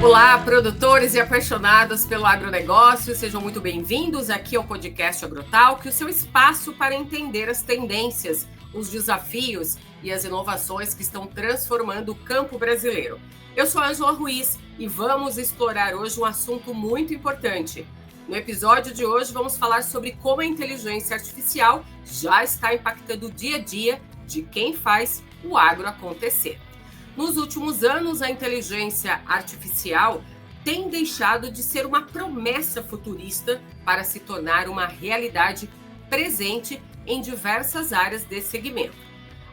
Olá, produtores e apaixonados pelo agronegócio, sejam muito bem-vindos aqui ao podcast Agrotalk, o seu espaço para entender as tendências, os desafios e as inovações que estão transformando o campo brasileiro. Eu sou a Ângela Ruiz e vamos explorar hoje um assunto muito importante. No episódio de hoje vamos falar sobre como a inteligência artificial já está impactando o dia a dia de quem faz o agro acontecer. Nos últimos anos, a inteligência artificial tem deixado de ser uma promessa futurista para se tornar uma realidade presente em diversas áreas desse segmento.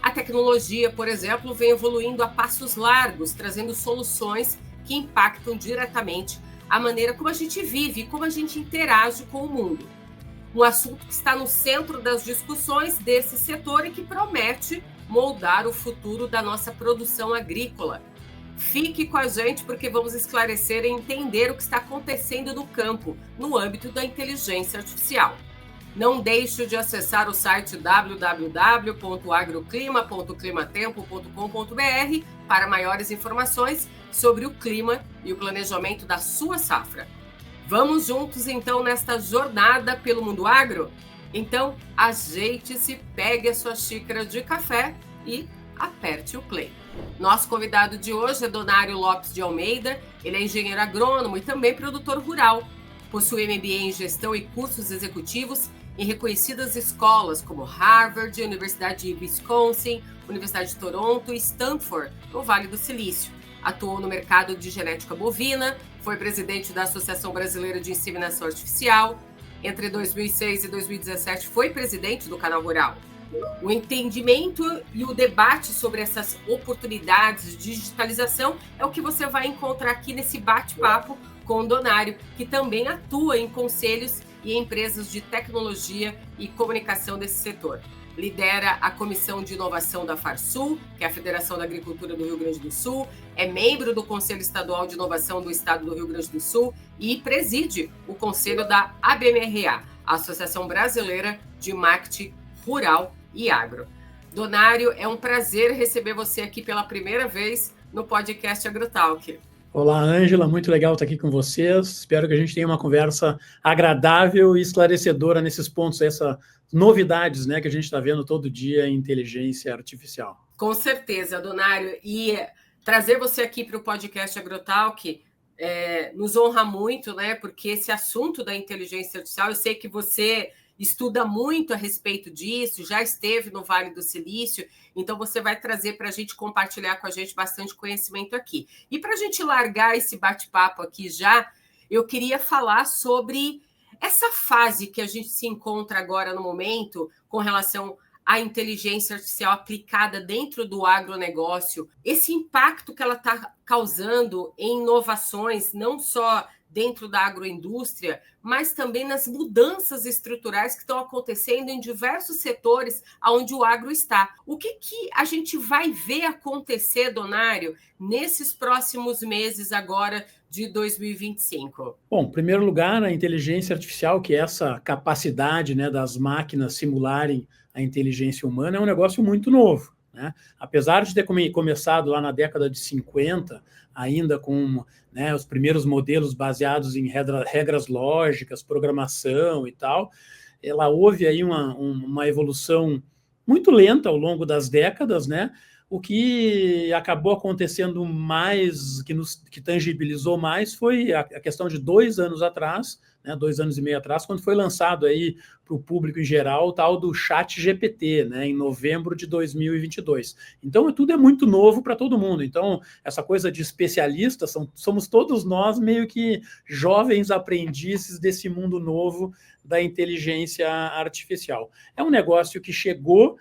A tecnologia, por exemplo, vem evoluindo a passos largos, trazendo soluções que impactam diretamente a maneira como a gente vive e como a gente interage com o mundo. Um assunto que está no centro das discussões desse setor e que promete moldar o futuro da nossa produção agrícola. Fique com a gente porque vamos esclarecer e entender o que está acontecendo no campo, no âmbito da inteligência artificial. Não deixe de acessar o site www.agroclima.climatempo.com.br para maiores informações sobre o clima e o planejamento da sua safra. Vamos juntos então nesta jornada pelo mundo agro? Então, ajeite-se, pegue a sua xícara de café e aperte o play. Nosso convidado de hoje é Donário Lopes de Almeida. Ele é engenheiro agrônomo e também produtor rural. Possui MBA em gestão e cursos executivos em reconhecidas escolas como Harvard, Universidade de Wisconsin, Universidade de Toronto e Stanford, no Vale do Silício. Atuou no mercado de genética bovina, foi presidente da Associação Brasileira de Inseminação Artificial. Entre 2006 e 2017 foi presidente do Canal Rural. O entendimento e o debate sobre essas oportunidades de digitalização é o que você vai encontrar aqui nesse bate-papo com o Donário, que também atua em conselhos e empresas de tecnologia e comunicação desse setor. Lidera a Comissão de Inovação da FARSul, que é a Federação da Agricultura do Rio Grande do Sul, é membro do Conselho Estadual de Inovação do Estado do Rio Grande do Sul e preside o Conselho da ABMRA, a Associação Brasileira de Marketing Rural e Agro. Donário, é um prazer receber você aqui pela primeira vez no podcast Agrotalk. Olá, Ângela, muito legal estar aqui com vocês. Espero que a gente tenha uma conversa agradável e esclarecedora nesses pontos, essas novidades, né, que a gente está vendo todo dia em inteligência artificial. Com certeza, Donário. E trazer você aqui para o podcast Agrotalk nos honra muito, né? Porque esse assunto da inteligência artificial, eu sei que você estuda muito a respeito disso, já esteve no Vale do Silício, então você vai trazer para a gente, compartilhar com a gente bastante conhecimento aqui. E para a gente largar esse bate-papo aqui já, eu queria falar sobre essa fase que a gente se encontra agora no momento com relação à inteligência artificial aplicada dentro do agronegócio, esse impacto que ela está causando em inovações, não só dentro da agroindústria, mas também nas mudanças estruturais que estão acontecendo em diversos setores onde o agro está. O que a gente vai ver acontecer, Donário, nesses próximos meses agora de 2025? Bom, em primeiro lugar, a inteligência artificial, que é essa capacidade, né, das máquinas simularem a inteligência humana, é um negócio muito novo, né? Apesar de ter começado lá na década de 50, ainda com, né, os primeiros modelos baseados em regras lógicas, programação e tal, ela houve aí uma evolução muito lenta ao longo das décadas, né? O que acabou acontecendo mais, que tangibilizou mais, foi a questão de 2 anos atrás, né, 2 anos e meio atrás, quando foi lançado aí para o público em geral o tal do ChatGPT, né, em novembro de 2022. Então, tudo é muito novo para todo mundo. Então, essa coisa de especialistas, somos todos nós meio que jovens aprendizes desse mundo novo da inteligência artificial. É um negócio que chegou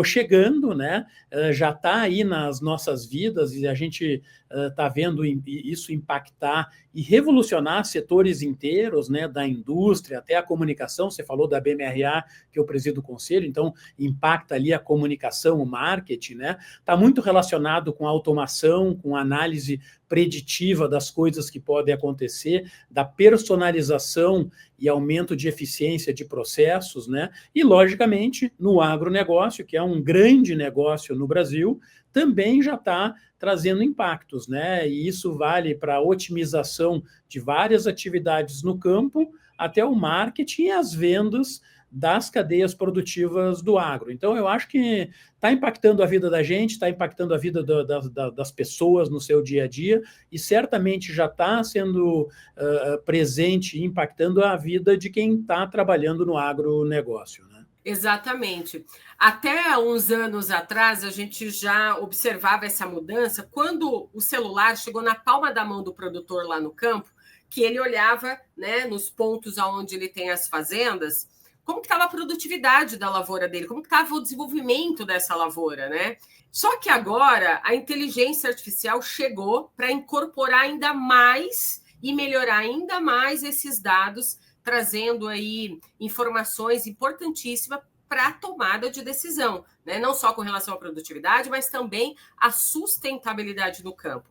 chegando, né? Já está aí nas nossas vidas e a gente está vendo isso impactar e revolucionar setores inteiros, né? Da indústria até a comunicação. Você falou da BMRA, que eu presido o conselho, então impacta ali a comunicação, o marketing, né? Está muito relacionado com a automação, com a análise preditiva das coisas que podem acontecer, da personalização e aumento de eficiência de processos, né? E, logicamente, no agronegócio, que é um grande negócio no Brasil, também já está trazendo impactos, né? E isso vale para a otimização de várias atividades no campo, até o marketing e as vendas das cadeias produtivas do agro. Então, eu acho que está impactando a vida da gente, está impactando a vida das pessoas no seu dia a dia, e certamente já está sendo presente e impactando a vida de quem está trabalhando no agronegócio, né? Exatamente. Até uns anos atrás, a gente já observava essa mudança quando o celular chegou na palma da mão do produtor lá no campo, que ele olhava, né, nos pontos onde ele tem as fazendas, como que estava a produtividade da lavoura dele, como que estava o desenvolvimento dessa lavoura, né? Só que agora a inteligência artificial chegou para incorporar ainda mais e melhorar ainda mais esses dados, trazendo aí informações importantíssimas para a tomada de decisão, né? Não só com relação à produtividade, mas também à sustentabilidade do campo.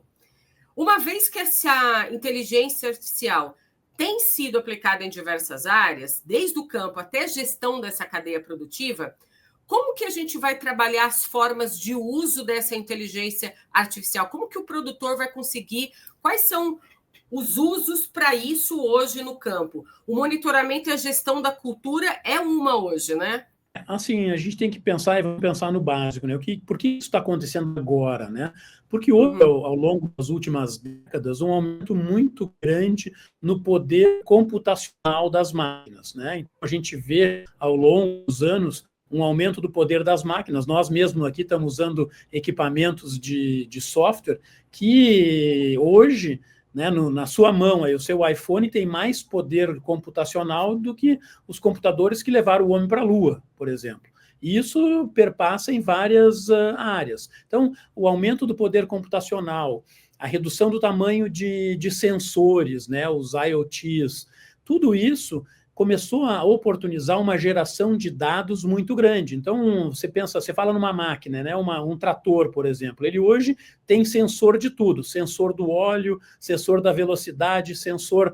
Uma vez que essa inteligência artificial tem sido aplicada em diversas áreas, desde o campo até a gestão dessa cadeia produtiva, como que a gente vai trabalhar as formas de uso dessa inteligência artificial? Como que o produtor vai conseguir? Quais são os usos para isso hoje no campo? O monitoramento e a gestão da cultura é uma hoje, né? Assim, a gente tem que pensar e vamos pensar no básico, né? Por que isso está acontecendo agora, né? Porque houve, ao longo das últimas décadas, um aumento muito grande no poder computacional das máquinas, né? Então, a gente vê, ao longo dos anos, um aumento do poder das máquinas. Nós mesmos aqui estamos usando equipamentos de software que hoje, né, na sua mão, aí, o seu iPhone tem mais poder computacional do que os computadores que levaram o homem para a Lua, por exemplo. E isso perpassa em várias áreas. Então, o aumento do poder computacional, a redução do tamanho de sensores, né, os IoTs, tudo isso começou a oportunizar uma geração de dados muito grande. Então, você fala numa máquina, né, um trator, por exemplo, ele hoje tem sensor de tudo, sensor do óleo, sensor da velocidade, sensor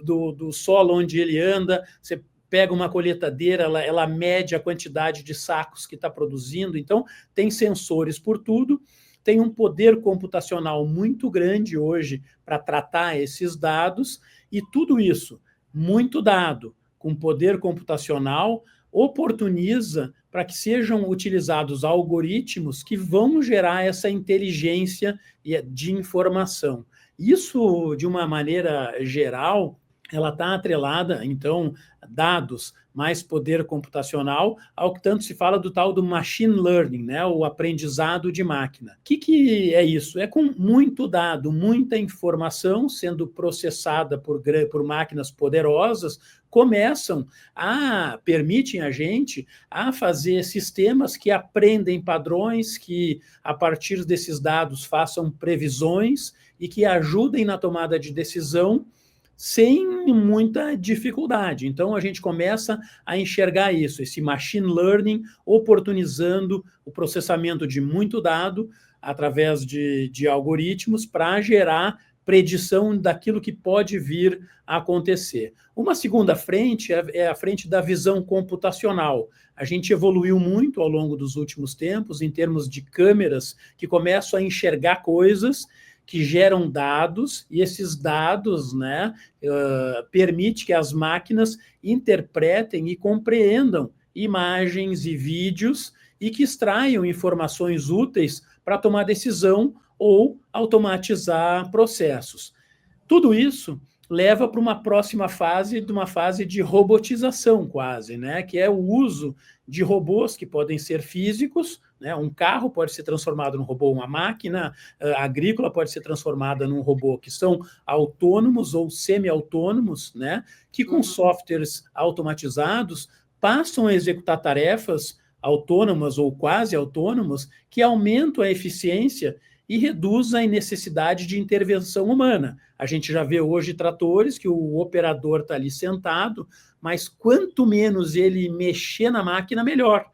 do solo onde ele anda, você pega uma colheitadeira, ela mede a quantidade de sacos que está produzindo, então tem sensores por tudo, tem um poder computacional muito grande hoje para tratar esses dados, e tudo isso muito dado, com poder computacional, oportuniza para que sejam utilizados algoritmos que vão gerar essa inteligência de informação. Isso, de uma maneira geral, ela está atrelada, então, dados mais poder computacional, ao que tanto se fala do tal do machine learning, né, o aprendizado de máquina. O que é isso? É com muito dado, muita informação sendo processada por máquinas poderosas, permitem a gente a fazer sistemas que aprendem padrões, que a partir desses dados façam previsões e que ajudem na tomada de decisão sem muita dificuldade. Então, a gente começa a enxergar isso, esse machine learning oportunizando o processamento de muito dado através de algoritmos para gerar predição daquilo que pode vir a acontecer. Uma segunda frente é a frente da visão computacional. A gente evoluiu muito ao longo dos últimos tempos em termos de câmeras que começam a enxergar coisas que geram dados, e esses dados, né, permite que as máquinas interpretem e compreendam imagens e vídeos e que extraiam informações úteis para tomar decisão ou automatizar processos. Tudo isso leva para uma próxima fase, de uma fase de robotização quase, né, que é o uso de robôs que podem ser físicos, né, um carro pode ser transformado num robô, uma máquina agrícola pode ser transformada num robô, que são autônomos ou semi-autônomos, né, que com softwares automatizados passam a executar tarefas autônomas ou quase autônomas que aumentam a eficiência e reduz a necessidade de intervenção humana. A gente já vê hoje tratores que o operador está ali sentado, mas quanto menos ele mexer na máquina, melhor,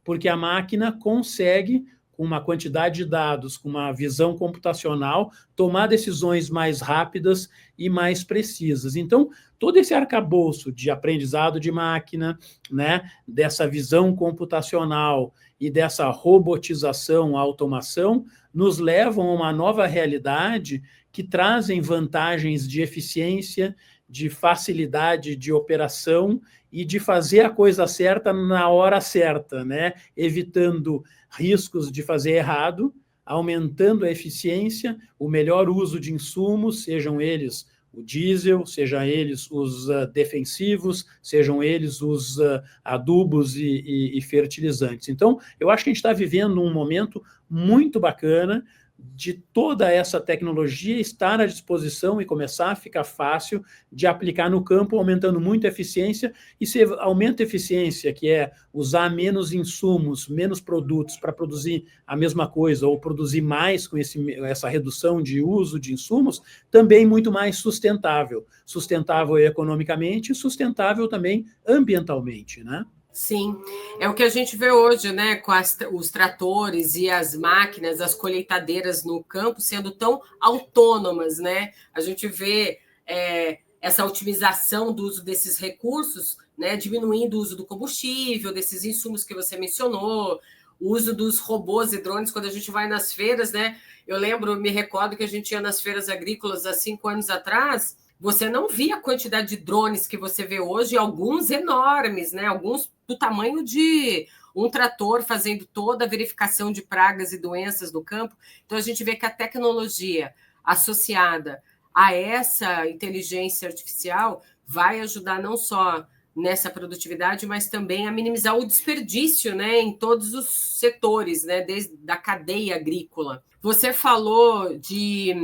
porque a máquina consegue com uma quantidade de dados, com uma visão computacional, tomar decisões mais rápidas e mais precisas. Então, todo esse arcabouço de aprendizado de máquina, né, dessa visão computacional e dessa robotização, automação, nos levam a uma nova realidade que trazem vantagens de eficiência, de facilidade de operação e de fazer a coisa certa na hora certa, né? Evitando riscos de fazer errado, aumentando a eficiência, o melhor uso de insumos, sejam eles o diesel, sejam eles os defensivos, sejam eles os adubos e fertilizantes. Então, eu acho que a gente está vivendo um momento muito bacana de toda essa tecnologia estar à disposição e começar a ficar fácil de aplicar no campo, aumentando muito a eficiência, e se aumenta a eficiência, que é usar menos insumos, menos produtos para produzir a mesma coisa, ou produzir mais com essa redução de uso de insumos, também muito mais sustentável. Sustentável economicamente e sustentável também ambientalmente, né? Sim, é o que a gente vê hoje, né, com os tratores e as máquinas, as colheitadeiras no campo sendo tão autônomas, né? A gente vê essa otimização do uso desses recursos, né, diminuindo o uso do combustível, desses insumos que você mencionou, o uso dos robôs e drones quando a gente vai nas feiras, né? Eu me recordo que a gente ia nas feiras agrícolas há 5 anos atrás. Você não via a quantidade de drones que você vê hoje, alguns enormes, né? Alguns do tamanho de um trator fazendo toda a verificação de pragas e doenças no campo. Então, a gente vê que a tecnologia associada a essa inteligência artificial vai ajudar não só nessa produtividade, mas também a minimizar o desperdício, né, em todos os setores, né, desde a cadeia agrícola. Você falou de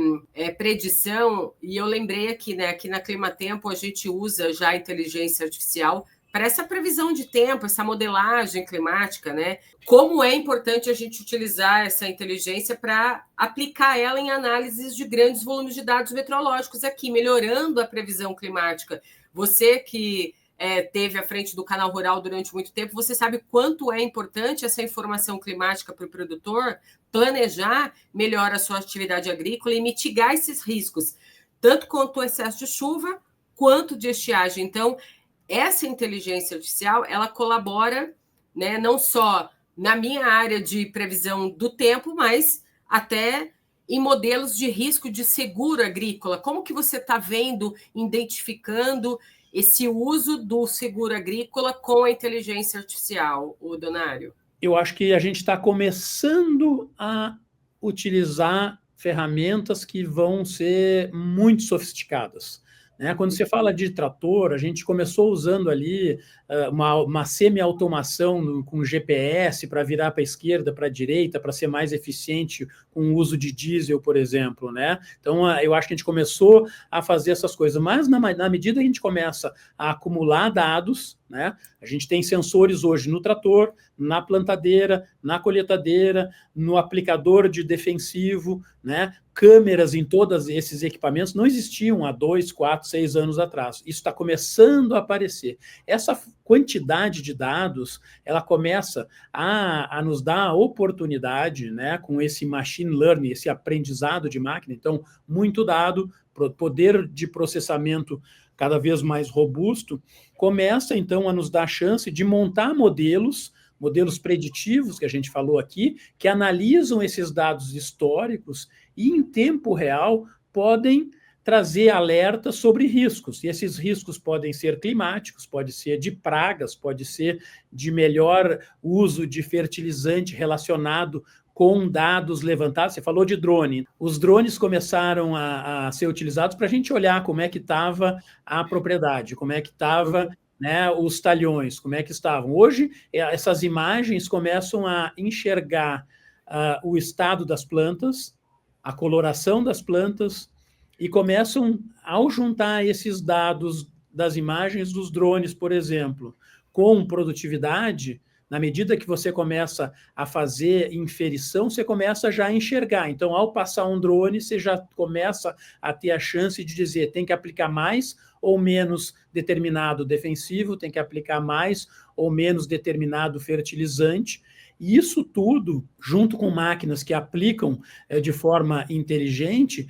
predição, e eu lembrei aqui, né, aqui na Climatempo a gente usa já a inteligência artificial para essa previsão de tempo, essa modelagem climática, né? Como é importante a gente utilizar essa inteligência para aplicar ela em análises de grandes volumes de dados meteorológicos aqui, melhorando a previsão climática. Você que teve à frente do Canal Rural durante muito tempo, você sabe quanto é importante essa informação climática para o produtor planejar melhor a sua atividade agrícola e mitigar esses riscos, tanto quanto o excesso de chuva, quanto de estiagem. Então, essa inteligência artificial, ela colabora, né, não só na minha área de previsão do tempo, mas até em modelos de risco de seguro agrícola. Como que você está vendo, identificando esse uso do seguro agrícola com a inteligência artificial, Donário? Eu acho que a gente está começando a utilizar ferramentas que vão ser muito sofisticadas, né? Quando você fala de trator, a gente começou usando ali uma semi-automação com GPS para virar para a esquerda, para a direita, para ser mais eficiente com o uso de diesel, por exemplo, né? Então, eu acho que a gente começou a fazer essas coisas, mas na medida que a gente começa a acumular dados, né? A gente tem sensores hoje no trator, na plantadeira, na colheitadeira, no aplicador de defensivo, né? Câmeras em todos esses equipamentos não existiam há 2, 4, 6 anos atrás. Isso está começando a aparecer. Essa quantidade de dados, ela começa a nos dar a oportunidade, né, com esse machine learning, esse aprendizado de máquina. Então, muito dado, poder de processamento cada vez mais robusto, começa, então, a nos dar a chance de montar modelos preditivos, que a gente falou aqui, que analisam esses dados históricos e, em tempo real, podem trazer alertas sobre riscos. E esses riscos podem ser climáticos, pode ser de pragas, pode ser de melhor uso de fertilizante relacionado com dados levantados. Você falou de drone. Os drones começaram a ser utilizados para a gente olhar como é que estava a propriedade, como é que estava, né, os talhões, como é que estavam. Hoje, essas imagens começam a enxergar o estado das plantas, a coloração das plantas, e começam, ao juntar esses dados das imagens dos drones, por exemplo, com produtividade, na medida que você começa a fazer inferição, você começa já a enxergar. Então, ao passar um drone, você já começa a ter a chance de dizer tem que aplicar mais ou menos determinado defensivo, tem que aplicar mais ou menos determinado fertilizante. E isso tudo, junto com máquinas que aplicam de forma inteligente,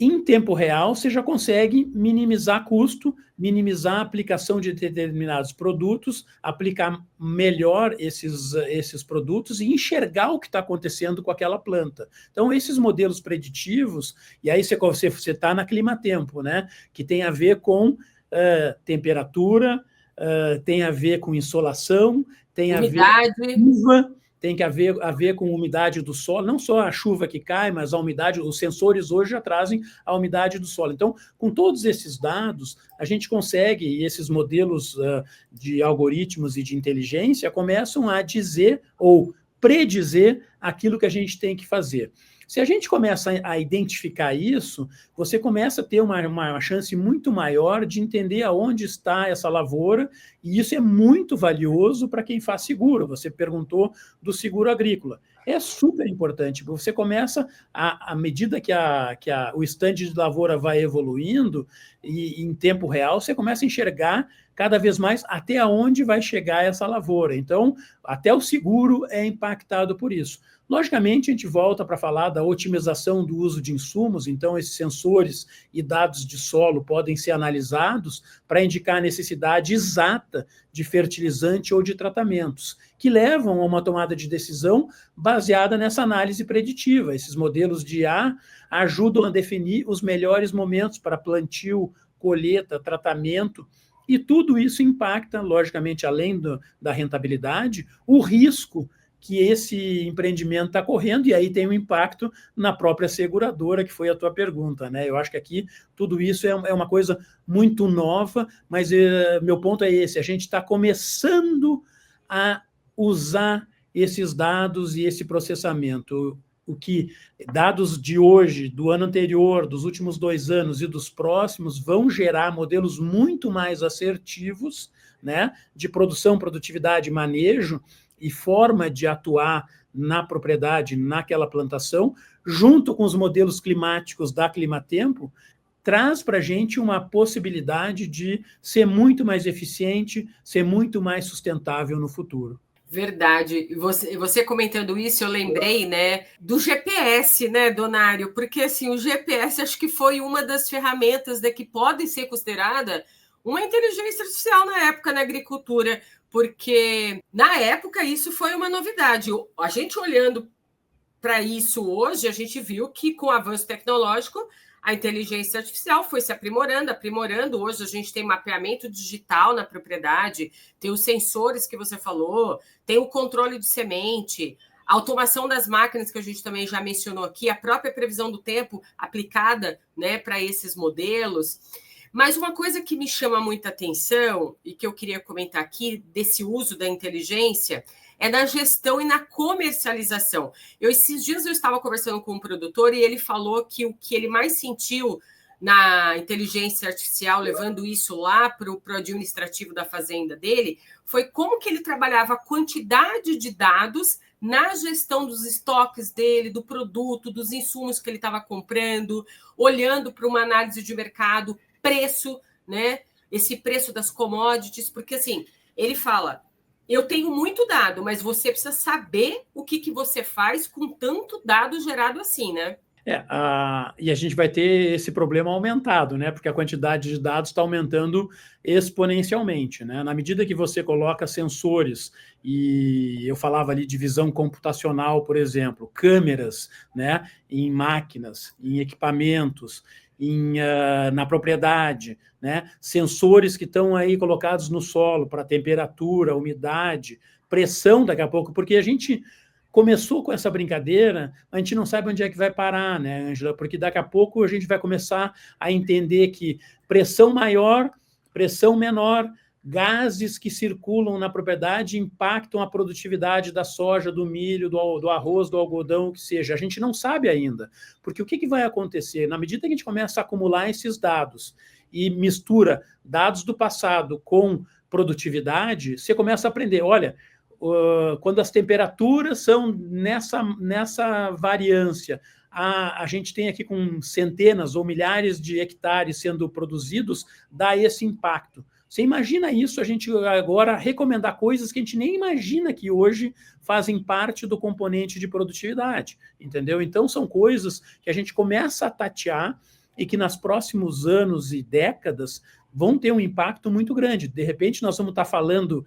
em tempo real, você já consegue minimizar custo, minimizar a aplicação de determinados produtos, aplicar melhor esses produtos e enxergar o que está acontecendo com aquela planta. Então, esses modelos preditivos, e aí você está na clima-tempo, né? Que tem a ver com temperatura, tem a ver com insolação, tem umidade. A ver com chuva, tem que haver com a umidade do solo, não só a chuva que cai, mas a umidade, os sensores hoje já trazem a umidade do solo. Então, com todos esses dados, a gente consegue, e esses modelos de algoritmos e de inteligência começam a dizer ou predizer aquilo que a gente tem que fazer. Se a gente começa a identificar isso, você começa a ter uma chance muito maior de entender aonde está essa lavoura, e isso é muito valioso para quem faz seguro. Você perguntou do seguro agrícola. É super importante, porque você começa, à medida que o stand de lavoura vai evoluindo, e em tempo real, você começa a enxergar cada vez mais até onde vai chegar essa lavoura. Então, até o seguro é impactado por isso. Logicamente, a gente volta para falar da otimização do uso de insumos, então esses sensores e dados de solo podem ser analisados para indicar a necessidade exata de fertilizante ou de tratamentos, que levam a uma tomada de decisão baseada nessa análise preditiva. Esses modelos de IA ajudam a definir os melhores momentos para plantio, colheita, tratamento, e tudo isso impacta, logicamente, além da rentabilidade, o risco que esse empreendimento está correndo, e aí tem um impacto na própria seguradora, que foi a tua pergunta, né? Eu acho que aqui tudo isso é uma coisa muito nova, mas meu ponto é esse: a gente está começando a usar esses dados e esse processamento. O que dados de hoje, do ano anterior, dos últimos 2 anos e dos próximos vão gerar modelos muito mais assertivos, né, de produção, produtividade, manejo e forma de atuar na propriedade, naquela plantação, junto com os modelos climáticos da Climatempo, traz para a gente uma possibilidade de ser muito mais eficiente, ser muito mais sustentável no futuro. Verdade. Você comentando isso, eu lembrei, né, do GPS, né, Donário? Porque assim, o GPS acho que foi uma das ferramentas, né, que podem ser considerada uma inteligência artificial na época na agricultura, porque na época isso foi uma novidade. A gente olhando para isso hoje, a gente viu que com o avanço tecnológico a inteligência artificial foi se aprimorando. Hoje a gente tem mapeamento digital na propriedade, tem os sensores que você falou, tem o controle de semente, a automação das máquinas que a gente também já mencionou aqui, a própria previsão do tempo aplicada, né, para esses modelos. Mas uma coisa que me chama muita atenção e que eu queria comentar aqui desse uso da inteligência é na gestão e na comercialização. Esses dias eu estava conversando com um produtor e ele falou que o que ele mais sentiu na inteligência artificial, levando isso lá para o administrativo da fazenda dele, foi como que ele trabalhava a quantidade de dados na gestão dos estoques dele, do produto, dos insumos que ele estava comprando, olhando para uma análise de mercado, preço, né? Esse preço das commodities, porque assim, ele fala: eu tenho muito dado, mas você precisa saber o que você faz com tanto dado gerado assim, né? E a gente vai ter esse problema aumentado, né? Porque a quantidade de dados está aumentando exponencialmente, né? Na medida que você coloca sensores, e eu falava ali de visão computacional, por exemplo, câmeras, né, em máquinas, em equipamentos, na propriedade, né? Sensores que estão aí colocados no solo para temperatura, umidade, pressão daqui a pouco, porque a gente começou com essa brincadeira, a gente não sabe onde é que vai parar, né, Ângela? Porque daqui a pouco a gente vai começar a entender que pressão maior, pressão menor, gases que circulam na propriedade impactam a produtividade da soja, do milho, do arroz, do algodão, o que seja. A gente não sabe ainda, porque o que vai acontecer? Na medida que a gente começa a acumular esses dados e mistura dados do passado com produtividade, você começa a aprender, olha, quando as temperaturas são nessa variância, a gente tem aqui com centenas ou milhares de hectares sendo produzidos, dá esse impacto. Você imagina isso, a gente agora recomendar coisas que a gente nem imagina que hoje fazem parte do componente de produtividade, entendeu? Então, são coisas que a gente começa a tatear e que nos próximos anos e décadas vão ter um impacto muito grande. De repente, nós vamos estar falando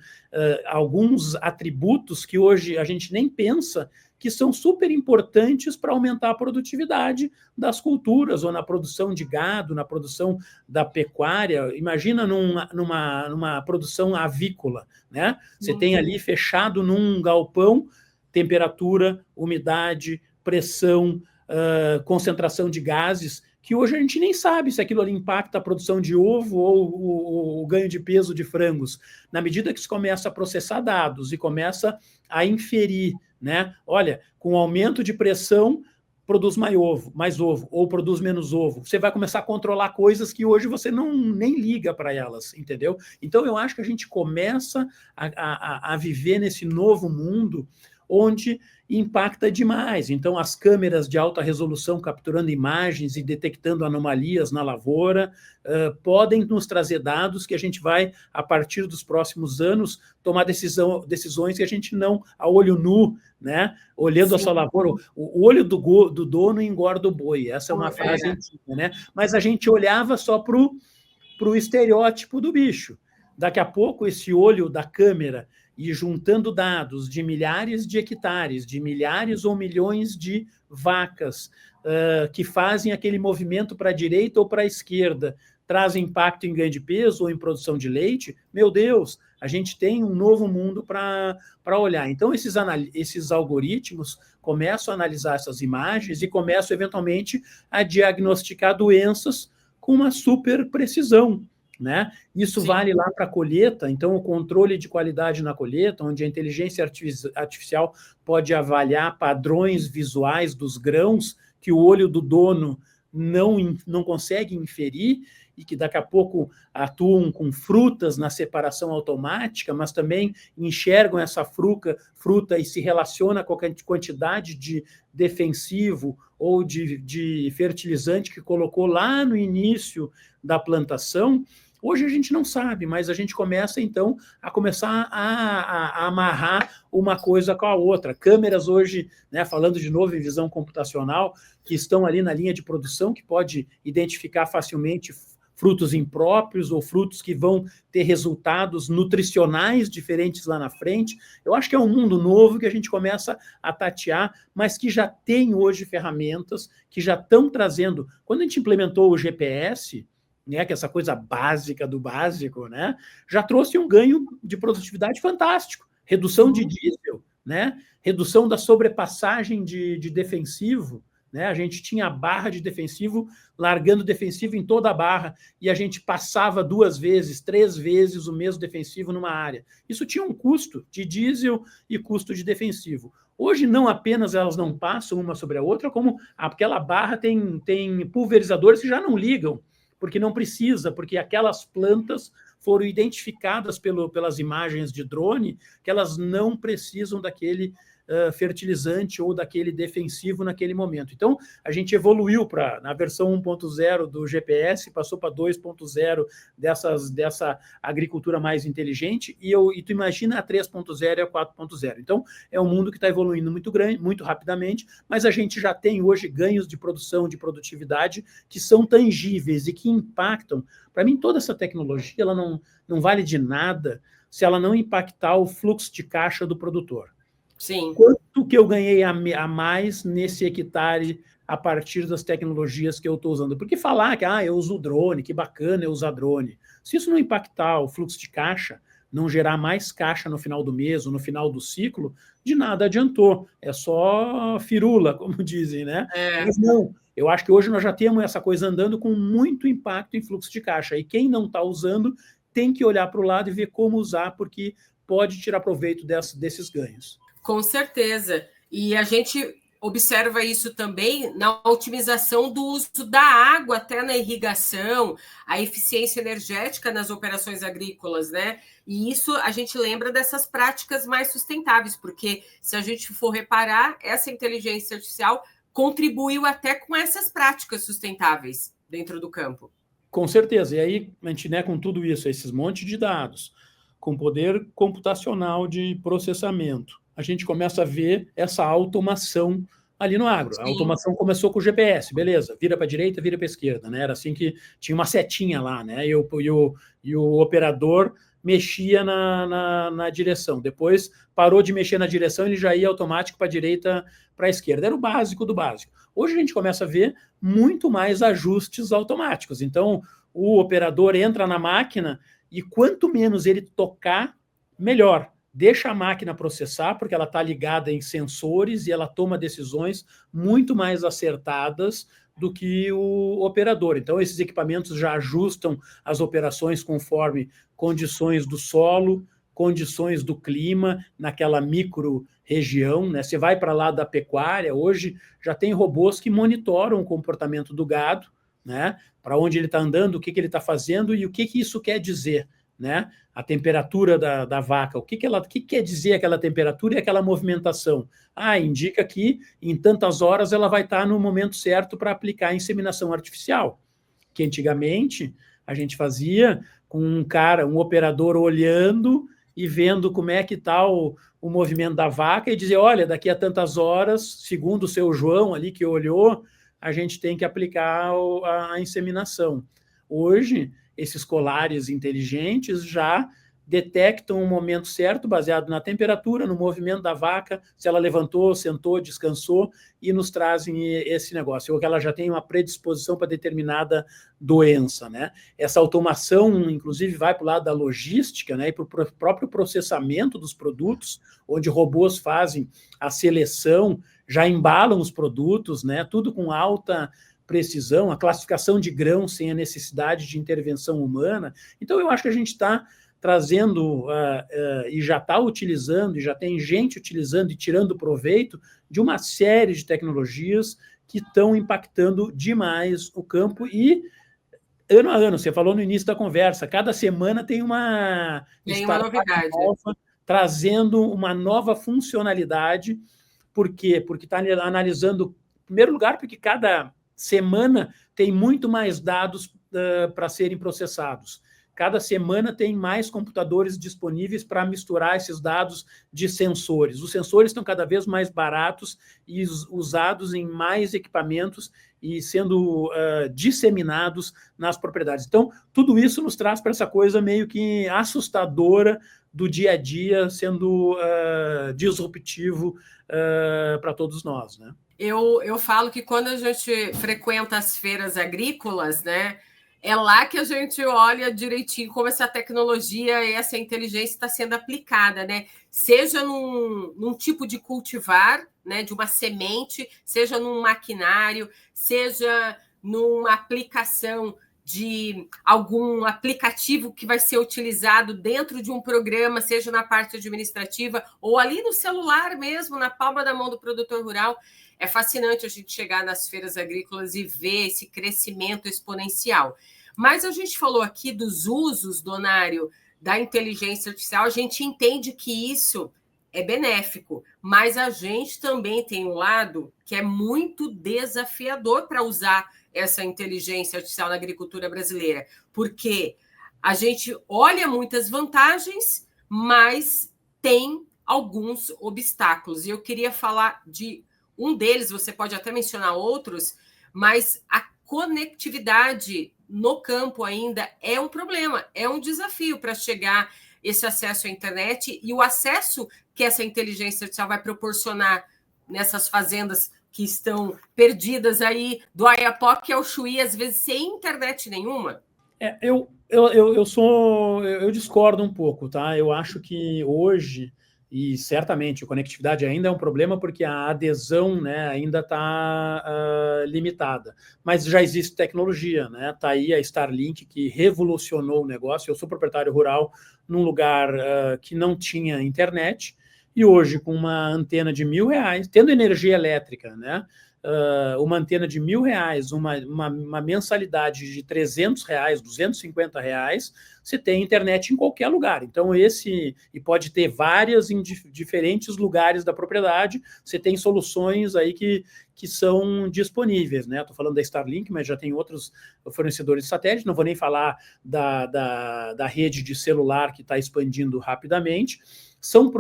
alguns atributos que hoje a gente nem pensa que são super importantes para aumentar a produtividade das culturas, ou na produção de gado, na produção da pecuária. Imagina numa produção avícola, né? Você tem ali fechado num galpão, temperatura, umidade, pressão, concentração de gases, que hoje a gente nem sabe se aquilo ali impacta a produção de ovo ou o ganho de peso de frangos. Na medida que se começa a processar dados e começa a inferir, né? Olha, com o aumento de pressão, produz mais ovo, ou produz menos ovo. Você vai começar a controlar coisas que hoje você nem liga para elas, entendeu? Então, eu acho que a gente começa a viver nesse novo mundo onde impacta demais. Então, as câmeras de alta resolução capturando imagens e detectando anomalias na lavoura podem nos trazer dados que a gente vai, a partir dos próximos anos, tomar decisões que a gente não, a olho nu, né? Olhando a sua lavoura, o olho do dono engorda o boi. Essa é uma frase antiga, né? Mas a gente olhava só para o estereótipo do bicho. Daqui a pouco, esse olho da câmera e juntando dados de milhares de hectares, de milhares ou milhões de vacas que fazem aquele movimento para a direita ou para a esquerda, traz impacto em ganho de peso ou em produção de leite, meu Deus, a gente tem um novo mundo para olhar. Então, esses algoritmos começam a analisar essas imagens e começam, eventualmente, a diagnosticar doenças com uma super precisão, né? Isso vale lá para a colheita, então o controle de qualidade na colheita, onde a inteligência artificial pode avaliar padrões visuais dos grãos que o olho do dono não consegue inferir e que daqui a pouco atuam com frutas na separação automática, mas também enxergam essa fruta e se relaciona com a quantidade de defensivo ou de fertilizante que colocou lá no início da plantação. Hoje a gente não sabe, mas a gente começa, então, a amarrar uma coisa com a outra. Câmeras hoje, né, falando de novo em visão computacional, que estão ali na linha de produção, que pode identificar facilmente frutos impróprios ou frutos que vão ter resultados nutricionais diferentes lá na frente. Eu acho que é um mundo novo que a gente começa a tatear, mas que já tem hoje ferramentas que já estão trazendo. Quando a gente implementou o GPS, né, que é essa coisa básica do básico, né, já trouxe um ganho de produtividade fantástico. Redução de diesel, né, redução da sobrepassagem de defensivo, né, a gente tinha a barra de defensivo, largando defensivo em toda a barra, e a gente passava 2 vezes, 3 vezes o mesmo defensivo numa área. Isso tinha um custo de diesel e custo de defensivo. Hoje, não apenas elas não passam uma sobre a outra, como aquela barra tem pulverizadores que já não ligam, porque não precisa, porque aquelas plantas foram identificadas pelas imagens de drone, que elas não precisam daquele fertilizante ou daquele defensivo naquele momento. Então, a gente evoluiu na versão 1.0 do GPS, passou para 2.0 dessa agricultura mais inteligente, e tu imagina a 3.0 e a 4.0. Então, é um mundo que está evoluindo muito grande, muito rapidamente, mas a gente já tem hoje ganhos de produção, de produtividade, que são tangíveis e que impactam. Para mim, toda essa tecnologia ela não vale de nada se ela não impactar o fluxo de caixa do produtor. Sim. Quanto que eu ganhei a mais nesse hectare a partir das tecnologias que eu estou usando? Porque falar que eu uso drone, que bacana eu usar drone. Se isso não impactar o fluxo de caixa, não gerar mais caixa no final do mês ou no final do ciclo, de nada adiantou. É só firula, como dizem, né? Mas não. Eu acho que hoje nós já temos essa coisa andando com muito impacto em fluxo de caixa. E quem não está usando tem que olhar para o lado e ver como usar, porque pode tirar proveito desses ganhos. Com certeza. E a gente observa isso também na otimização do uso da água, até na irrigação, a eficiência energética nas operações agrícolas, né? E isso a gente lembra dessas práticas mais sustentáveis, porque se a gente for reparar, essa inteligência artificial contribuiu até com essas práticas sustentáveis dentro do campo. Com certeza. E aí, a gente, né, com tudo isso, esses montes de dados, com poder computacional de processamento, a gente começa a ver essa automação ali no agro. A automação começou com o GPS, beleza, vira para a direita, vira para a esquerda, né? Era assim que tinha uma setinha lá, né? E o operador mexia na direção. Depois parou de mexer na direção, ele já ia automático para a direita, para a esquerda. Era o básico do básico. Hoje a gente começa a ver muito mais ajustes automáticos. Então, o operador entra na máquina e quanto menos ele tocar, melhor. Deixa a máquina processar, porque ela está ligada em sensores e ela toma decisões muito mais acertadas do que o operador. Então, esses equipamentos já ajustam as operações conforme condições do solo, condições do clima, naquela micro-região, né? Você vai para lá da pecuária, hoje já tem robôs que monitoram o comportamento do gado, né? Para onde ele está andando, o que ele está fazendo e o que isso quer dizer, né? A temperatura da vaca, o que quer dizer aquela temperatura e aquela movimentação? Indica que em tantas horas ela vai estar no momento certo para aplicar a inseminação artificial, que antigamente a gente fazia com um operador olhando e vendo como é que está o movimento da vaca e dizer, olha, daqui a tantas horas, segundo o seu João ali que olhou, a gente tem que aplicar a inseminação. Hoje, esses colares inteligentes já detectam o momento certo, baseado na temperatura, no movimento da vaca, se ela levantou, sentou, descansou, e nos trazem esse negócio, ou que ela já tem uma predisposição para determinada doença, né? Essa automação, inclusive, vai para o lado da logística, né, e para o próprio processamento dos produtos, onde robôs fazem a seleção, já embalam os produtos, né, tudo com alta precisão, a classificação de grãos sem a necessidade de intervenção humana. Então, eu acho que a gente está trazendo e já está utilizando, e já tem gente utilizando e tirando proveito de uma série de tecnologias que estão impactando demais o campo e, ano a ano, você falou no início da conversa, cada semana tem uma novidade nova, trazendo uma nova funcionalidade. Por quê? Porque está analisando, em primeiro lugar, porque cada semana tem muito mais dados para serem processados. Cada semana tem mais computadores disponíveis para misturar esses dados de sensores. Os sensores estão cada vez mais baratos e usados em mais equipamentos e sendo disseminados nas propriedades. Então, tudo isso nos traz para essa coisa meio que assustadora do dia a dia, sendo disruptivo para todos nós, né? Eu falo que quando a gente frequenta as feiras agrícolas, né, é lá que a gente olha direitinho como essa tecnologia e essa inteligência está sendo aplicada, né? Seja num tipo de cultivar, né, de uma semente, seja num maquinário, seja numa aplicação de algum aplicativo que vai ser utilizado dentro de um programa, seja na parte administrativa ou ali no celular mesmo, na palma da mão do produtor rural. É fascinante a gente chegar nas feiras agrícolas e ver esse crescimento exponencial. Mas a gente falou aqui dos usos, Donário, da inteligência artificial, a gente entende que isso é benéfico, mas a gente também tem um lado que é muito desafiador para usar essa inteligência artificial na agricultura brasileira, porque a gente olha muitas vantagens, mas tem alguns obstáculos. E eu queria falar de um deles, você pode até mencionar outros, mas a conectividade no campo ainda é um problema, é um desafio para chegar esse acesso à internet e o acesso que essa inteligência artificial vai proporcionar nessas fazendas que estão perdidas aí do Oiapoque ao Chuí, às vezes sem internet nenhuma. Eu discordo um pouco, tá? Eu acho que hoje, e certamente a conectividade ainda é um problema porque a adesão, né, ainda está limitada. Mas já existe tecnologia, né? Está aí a Starlink que revolucionou o negócio. Eu sou proprietário rural num lugar que não tinha internet E hoje, com uma antena de R$ 1.000, tendo energia elétrica, né? Uma antena de R$ 1.000, uma mensalidade de R$ 300, R$ 250, você tem internet em qualquer lugar. Então, e pode ter várias em diferentes lugares da propriedade, você tem soluções aí que são disponíveis, né? Estou falando da Starlink, mas já tem outros fornecedores de satélite, não vou nem falar da rede de celular que está expandindo rapidamente. São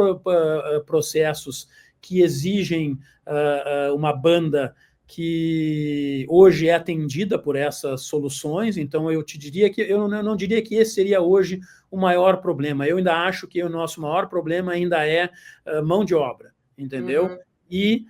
processos que exigem uma banda que hoje é atendida por essas soluções, então eu não diria que esse seria hoje o maior problema. Eu ainda acho que o nosso maior problema ainda é mão de obra, entendeu? Uhum. E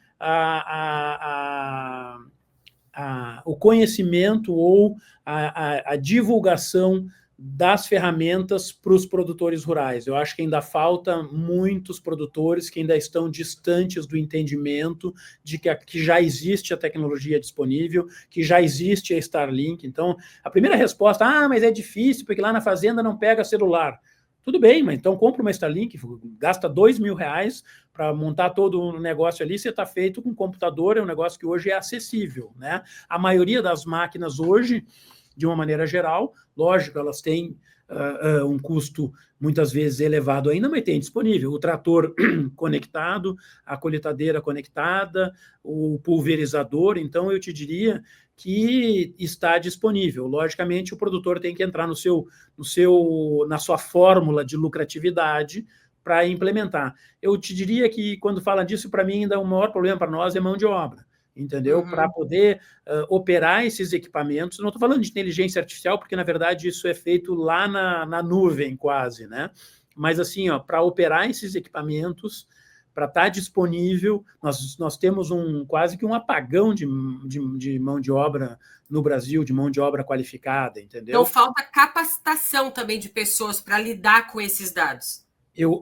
o conhecimento ou a divulgação das ferramentas para os produtores rurais. Eu acho que ainda falta muitos produtores que ainda estão distantes do entendimento de que já existe a tecnologia disponível, que já existe a Starlink. Então, a primeira resposta, mas é difícil, porque lá na fazenda não pega celular. Tudo bem, mas então compra uma Starlink, gasta R$ 2.000 para montar todo o negócio ali, você está feito com computador, é um negócio que hoje é acessível, né? A maioria das máquinas hoje, de uma maneira geral, lógico, elas têm um custo muitas vezes elevado ainda, mas tem disponível o trator conectado, a colheitadeira conectada, o pulverizador. Então, eu te diria que está disponível. Logicamente, o produtor tem que entrar na sua fórmula de lucratividade para implementar. Eu te diria que, quando fala disso, para mim, ainda o maior problema para nós é mão de obra, entendeu? Uhum. Para poder operar esses equipamentos. Não estou falando de inteligência artificial, porque, na verdade, isso é feito lá na nuvem, quase, né? Mas, assim, para operar esses equipamentos, para estar disponível, nós temos quase que um apagão de mão de obra no Brasil, de mão de obra qualificada, entendeu? Então, falta capacitação também de pessoas para lidar com esses dados.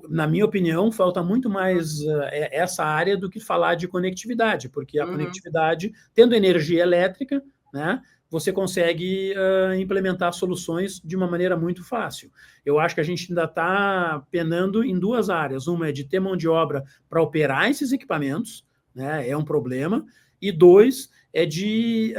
Na minha opinião, falta muito mais essa área do que falar de conectividade, porque a conectividade, tendo energia elétrica, né, você consegue implementar soluções de uma maneira muito fácil. Eu acho que a gente ainda está penando em duas áreas. Uma é de ter mão de obra para operar esses equipamentos, né, é um problema, e dois, é de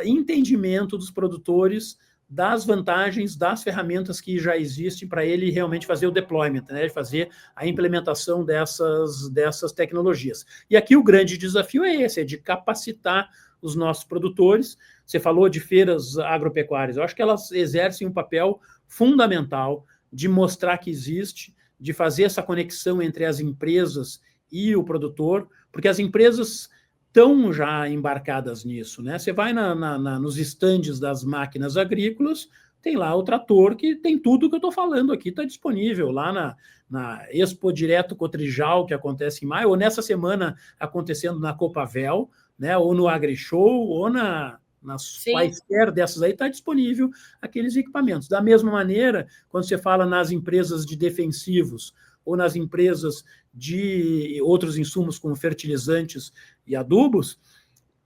entendimento dos produtores das vantagens das ferramentas que já existem para ele realmente fazer o deployment, né, fazer a implementação dessas tecnologias. E aqui o grande desafio é esse, é de capacitar os nossos produtores. Você falou de feiras agropecuárias, eu acho que elas exercem um papel fundamental de mostrar que existe, de fazer essa conexão entre as empresas e o produtor, porque as empresas estão já embarcadas nisso, né? Você vai nos estandes das máquinas agrícolas, tem lá o trator que tem tudo que eu estou falando aqui, está disponível lá na Expo Direto Cotrijal, que acontece em maio, ou nessa semana acontecendo na Copavel, né? Ou no AgriShow, ou nas quaisquer dessas aí, está disponível aqueles equipamentos. Da mesma maneira, quando você fala nas empresas de defensivos, ou nas empresas de outros insumos como fertilizantes e adubos,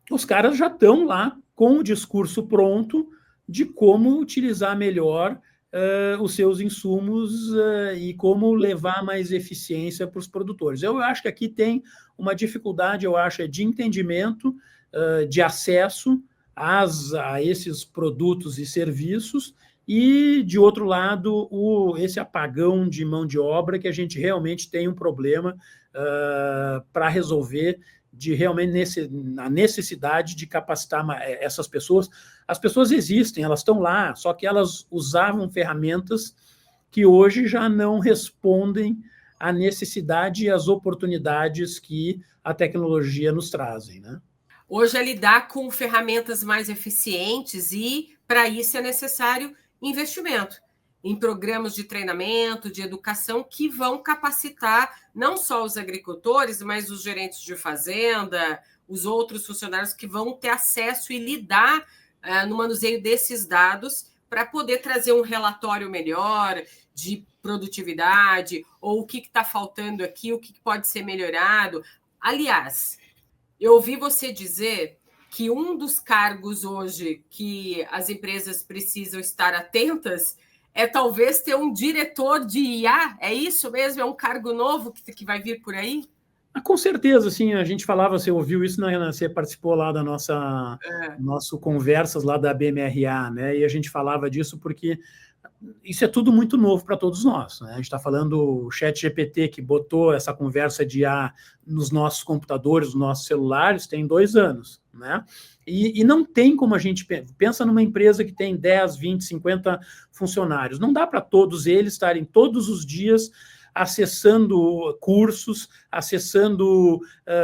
os caras já estão lá com o discurso pronto de como utilizar melhor os seus insumos e como levar mais eficiência para os produtores. Eu acho que aqui tem uma dificuldade, eu acho, de entendimento, de acesso a esses produtos e serviços, e, de outro lado, esse apagão de mão de obra, que a gente realmente tem um problema para resolver, de realmente a necessidade de capacitar essas pessoas. As pessoas existem, elas estão lá, só que elas usavam ferramentas que hoje já não respondem à necessidade e às oportunidades que a tecnologia nos trazem, né? Hoje é lidar com ferramentas mais eficientes e, para isso, é necessário investimento em programas de treinamento, de educação, que vão capacitar não só os agricultores, mas os gerentes de fazenda, os outros funcionários que vão ter acesso e lidar no manuseio desses dados para poder trazer um relatório melhor de produtividade, ou o que está faltando aqui, o que pode ser melhorado. Aliás, eu ouvi você dizer que um dos cargos hoje que as empresas precisam estar atentas é talvez ter um diretor de IA, é isso mesmo? É um cargo novo que vai vir por aí? Com certeza, sim, a gente falava, você ouviu isso, você participou lá da nosso conversas lá da BMRA, né? E a gente falava disso porque isso é tudo muito novo para todos nós, né? A gente está falando o ChatGPT, que botou essa conversa de IA nos nossos computadores, nos nossos celulares, tem 2 anos, né? E não tem como a gente pensa numa empresa que tem 10, 20, 50 funcionários. Não dá para todos eles estarem todos os dias acessando cursos, acessando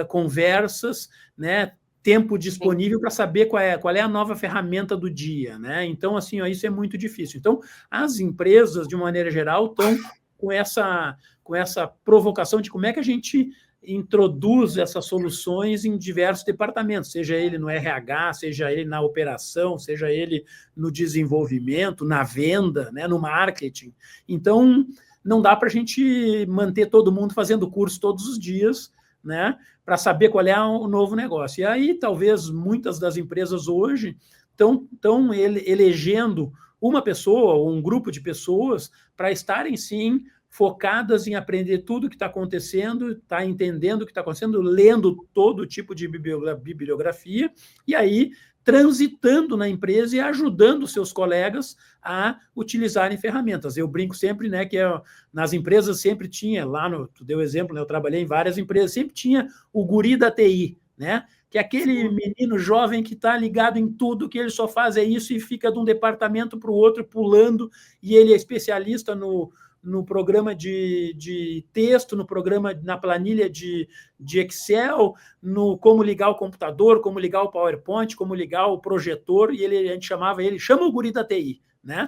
conversas, né? Tempo disponível para saber qual é a nova ferramenta do dia, né? Então, assim, ó, isso é muito difícil. Então, as empresas, de uma maneira geral, estão com essa provocação de como é que a gente introduz essas soluções em diversos departamentos, seja ele no RH, seja ele na operação, seja ele no desenvolvimento, na venda, né, no marketing. Então, não dá para a gente manter todo mundo fazendo curso todos os dias, né, para saber qual é o novo negócio. E aí, talvez, muitas das empresas hoje estão elegendo uma pessoa ou um grupo de pessoas para estarem, sim, focadas em aprender tudo o que está acontecendo, tá entendendo o que está acontecendo, lendo todo tipo de bibliografia, e aí transitando na empresa e ajudando seus colegas a utilizarem ferramentas. Eu brinco sempre, né, que nas empresas sempre tinha, tu deu exemplo, né, eu trabalhei em várias empresas, sempre tinha o guri da TI, né, que é aquele menino jovem que está ligado em tudo, que ele só faz isso e fica de um departamento para o outro pulando, e ele é especialista no programa de texto, na planilha de Excel, no como ligar o computador, como ligar o PowerPoint, como ligar o projetor, e a gente chamava ele, chama o guri da TI, né?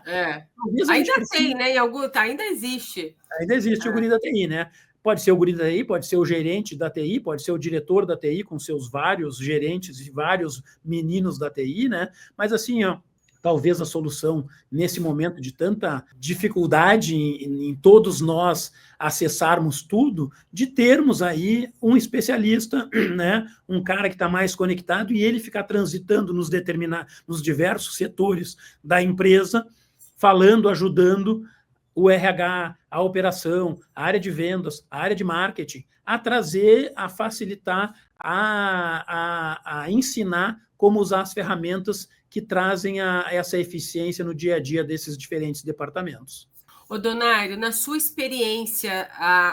Ainda tem, né? Ainda existe. Ainda existe o guri da TI, né? Pode ser o guri da TI, pode ser o gerente da TI, pode ser o diretor da TI, com seus vários gerentes e vários meninos da TI, né? Mas assim, ó, talvez a solução, nesse momento de tanta dificuldade em todos nós acessarmos tudo, de termos aí um especialista, né? Um cara que está mais conectado e ele ficar transitando nos diversos setores da empresa, falando, ajudando o RH, a operação, a área de vendas, a área de marketing, a trazer, a facilitar, a ensinar como usar as ferramentas que trazem essa eficiência no dia a dia desses diferentes departamentos. Ô, Donaire, na sua experiência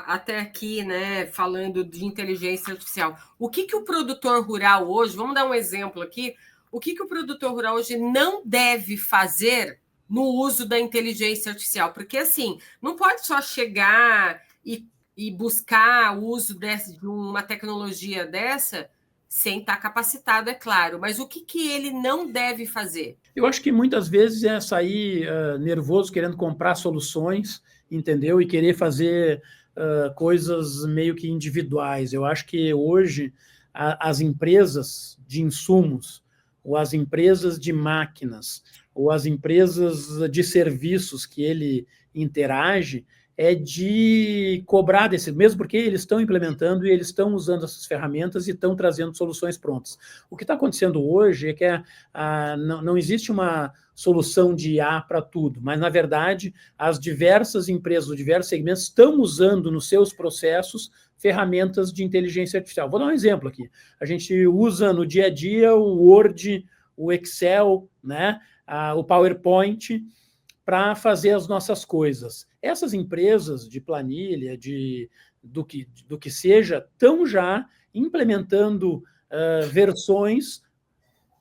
até aqui, né, falando de inteligência artificial, o que o produtor rural hoje, vamos dar um exemplo aqui, o que o produtor rural hoje não deve fazer no uso da inteligência artificial? Porque, assim, não pode só chegar e buscar o uso de uma tecnologia dessa sem estar capacitado, é claro. Mas o que ele não deve fazer? Eu acho que muitas vezes é sair nervoso, querendo comprar soluções, entendeu? E querer fazer coisas meio que individuais. Eu acho que hoje as empresas de insumos, ou as empresas de máquinas, ou as empresas de serviços que ele interage, é de cobrar desse, mesmo porque eles estão implementando e eles estão usando essas ferramentas e estão trazendo soluções prontas. O que está acontecendo hoje é que não existe uma solução de IA para tudo, mas, na verdade, as diversas empresas, os diversos segmentos estão usando nos seus processos ferramentas de inteligência artificial. Vou dar um exemplo aqui. A gente usa no dia a dia o Word, o Excel, né, o PowerPoint, para fazer as nossas coisas. Essas empresas de planilha, do que seja, estão já implementando versões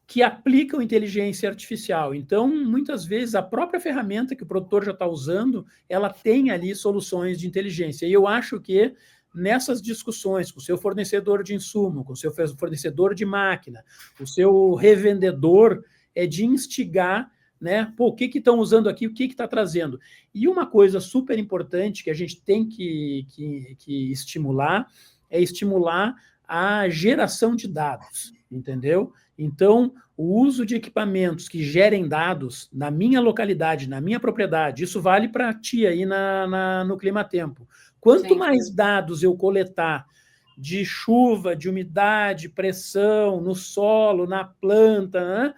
que aplicam inteligência artificial. Então, muitas vezes, a própria ferramenta que o produtor já está usando, ela tem ali soluções de inteligência. E eu acho que nessas discussões com o seu fornecedor de insumo, com o seu fornecedor de máquina, o seu revendedor, é de instigar, né? Pô, o que estão usando aqui, o que está trazendo? E uma coisa super importante que a gente tem que estimular é estimular a geração de dados, entendeu? Então, o uso de equipamentos que gerem dados na minha localidade, na minha propriedade, isso vale para ti aí no Climatempo. Quanto mais dados eu coletar de chuva, de umidade, pressão no solo, na planta, né?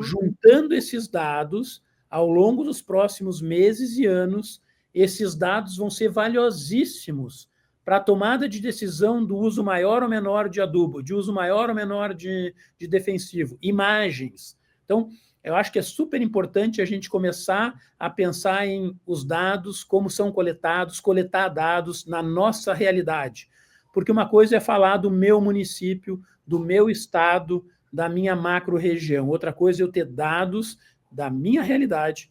Juntando esses dados, ao longo dos próximos meses e anos, esses dados vão ser valiosíssimos para a tomada de decisão do uso maior ou menor de adubo, de uso maior ou menor de defensivo, imagens. Então, eu acho que é super importante a gente começar a pensar em os dados, como são coletados, coletar dados na nossa realidade. Porque uma coisa é falar do meu município, do meu estado, da minha macro-região. Outra coisa é eu ter dados da minha realidade,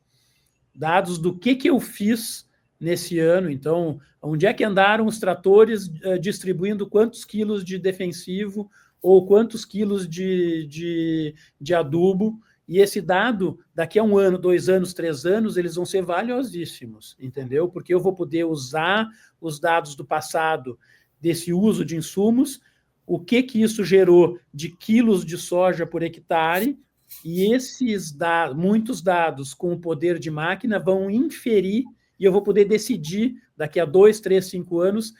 dados do que eu fiz nesse ano. Então, onde é que andaram os tratores distribuindo quantos quilos de defensivo ou quantos quilos de adubo. E esse dado, daqui a 1 ano, 2 anos, 3 anos, eles vão ser valiosíssimos, entendeu? Porque eu vou poder usar os dados do passado desse uso de insumos, o que isso gerou de quilos de soja por hectare, e esses dados, muitos dados com o poder de máquina vão inferir, e eu vou poder decidir, daqui a 2, 3, 5 anos,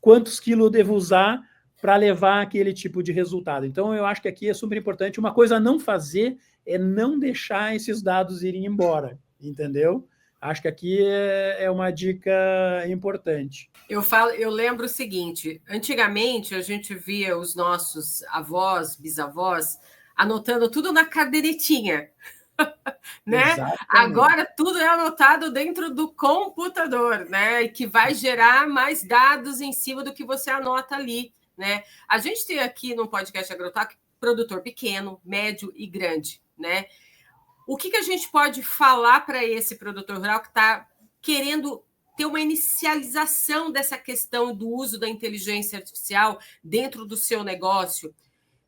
quantos quilos eu devo usar para levar aquele tipo de resultado. Então, eu acho que aqui é super importante. Uma coisa a não fazer é não deixar esses dados irem embora, entendeu? Acho que aqui é uma dica importante. Eu lembro o seguinte: antigamente a gente via os nossos avós, bisavós, anotando tudo na cadernetinha, né? Exatamente. Agora tudo é anotado dentro do computador, né? E que vai gerar mais dados em cima do que você anota ali, né? A gente tem aqui no podcast Agrotalk produtor pequeno, médio e grande, né? O que a gente pode falar para esse produtor rural que está querendo ter uma inicialização dessa questão do uso da inteligência artificial dentro do seu negócio,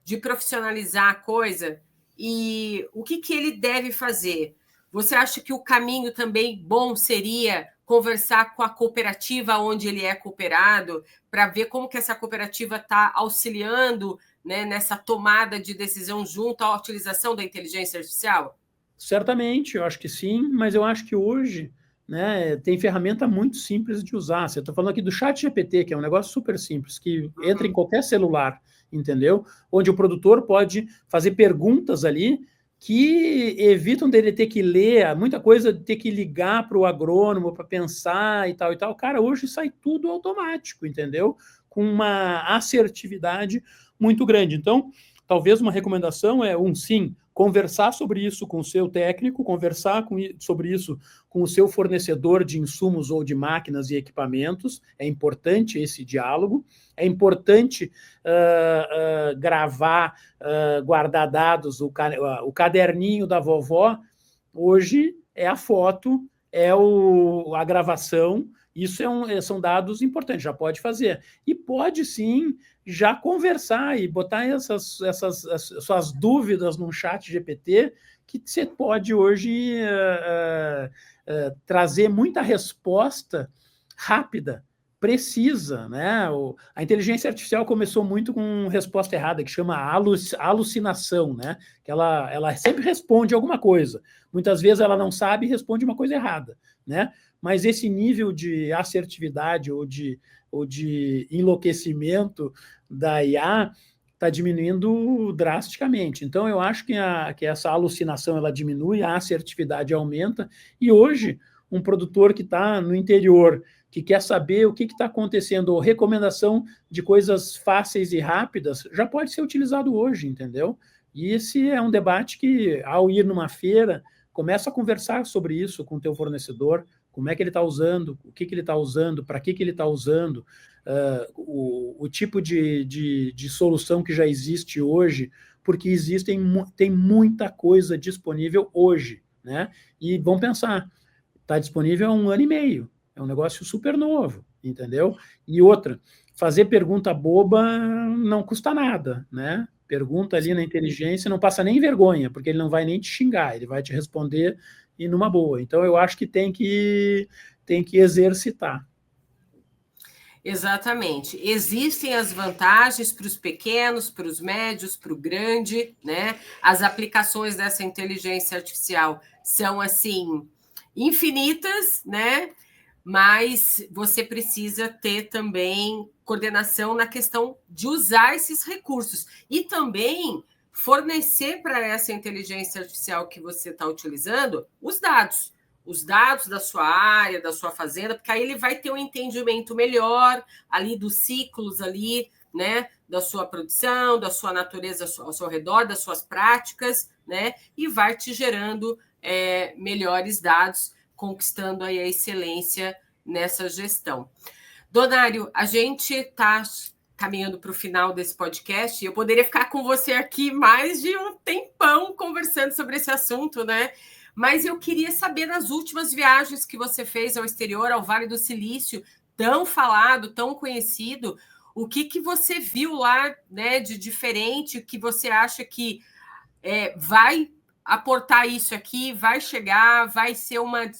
de profissionalizar a coisa, e o que ele deve fazer? Você acha que o caminho também bom seria conversar com a cooperativa onde ele é cooperado, para ver como que essa cooperativa está auxiliando, né, nessa tomada de decisão junto à utilização da inteligência artificial? Certamente, eu acho que sim, mas eu acho que hoje, né, tem ferramenta muito simples de usar. Você está falando aqui do ChatGPT, que é um negócio super simples, que entra em qualquer celular, entendeu? Onde o produtor pode fazer perguntas ali que evitam dele ter que ler, muita coisa de ter que ligar para o agrônomo para pensar e tal e tal. Cara, hoje sai tudo automático, entendeu? Com uma assertividade muito grande. Então, talvez uma recomendação é sim, conversar sobre isso com o seu técnico, conversar sobre isso com o seu fornecedor de insumos ou de máquinas e equipamentos. É importante esse diálogo. É importante gravar, guardar dados. O caderninho da vovó, hoje, é a foto, é a gravação. Isso são dados importantes, já pode fazer. E pode, sim, já conversar e botar essas suas dúvidas num chat GPT, que você pode hoje trazer muita resposta rápida, precisa, né? A inteligência artificial começou muito com resposta errada, que chama alucinação, né? Que ela sempre responde alguma coisa. Muitas vezes ela não sabe e responde uma coisa errada, né? Mas esse nível de assertividade ou de enlouquecimento da IA está diminuindo drasticamente. Então, eu acho que essa alucinação ela diminui, a assertividade aumenta, e hoje, um produtor que está no interior, que quer saber o que está acontecendo, ou recomendação de coisas fáceis e rápidas, já pode ser utilizado hoje, entendeu? E esse é um debate que, ao ir numa feira, começa a conversar sobre isso com o teu fornecedor, como é que ele está usando, o que ele está usando, para que ele está usando, o tipo de solução que já existe hoje, porque tem muita coisa disponível hoje, né? E vão pensar, está disponível há 1 ano e meio, é um negócio super novo, entendeu? E outra, fazer pergunta boba não custa nada, né? Pergunta ali na inteligência, não passa nem vergonha, porque ele não vai nem te xingar, ele vai te responder e numa boa. Então, eu acho que tem que exercitar. Exatamente. Existem as vantagens para os pequenos, para os médios, para o grande, né? As aplicações dessa inteligência artificial são, assim, infinitas, né? Mas você precisa ter também coordenação na questão de usar esses recursos. E também fornecer para essa inteligência artificial que você está utilizando os dados da sua área, da sua fazenda, porque aí ele vai ter um entendimento melhor ali dos ciclos ali, né, da sua produção, da sua natureza ao seu redor, das suas práticas, né, e vai te gerando melhores dados, conquistando aí a excelência nessa gestão. Donário, a gente está caminhando para o final desse podcast, e eu poderia ficar com você aqui mais de um tempão conversando sobre esse assunto, né? Mas eu queria saber das últimas viagens que você fez ao exterior, ao Vale do Silício, tão falado, tão conhecido, o que você viu lá, né, de diferente, que você acha que vai aportar isso aqui, vai chegar, vai ser uma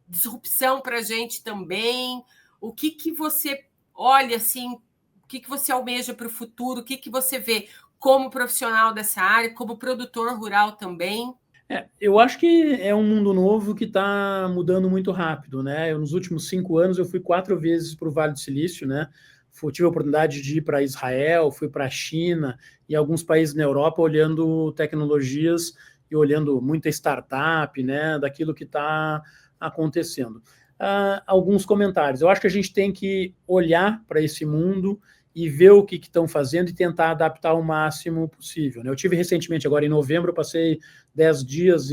disrupção para a gente também? O que você olha assim, o que você almeja para o futuro, o que você vê como profissional dessa área, como produtor rural também? Eu acho que é um mundo novo que está mudando muito rápido, né? Nos últimos 5 anos eu fui 4 vezes para o Vale do Silício, né? Tive a oportunidade de ir para Israel, fui para a China e alguns países na Europa olhando tecnologias e olhando muita startup, né? Daquilo que está acontecendo. Alguns comentários. Eu acho que a gente tem que olhar para esse mundo e ver o que estão fazendo e tentar adaptar o máximo possível, né? Eu tive recentemente, agora em novembro, eu passei 10 dias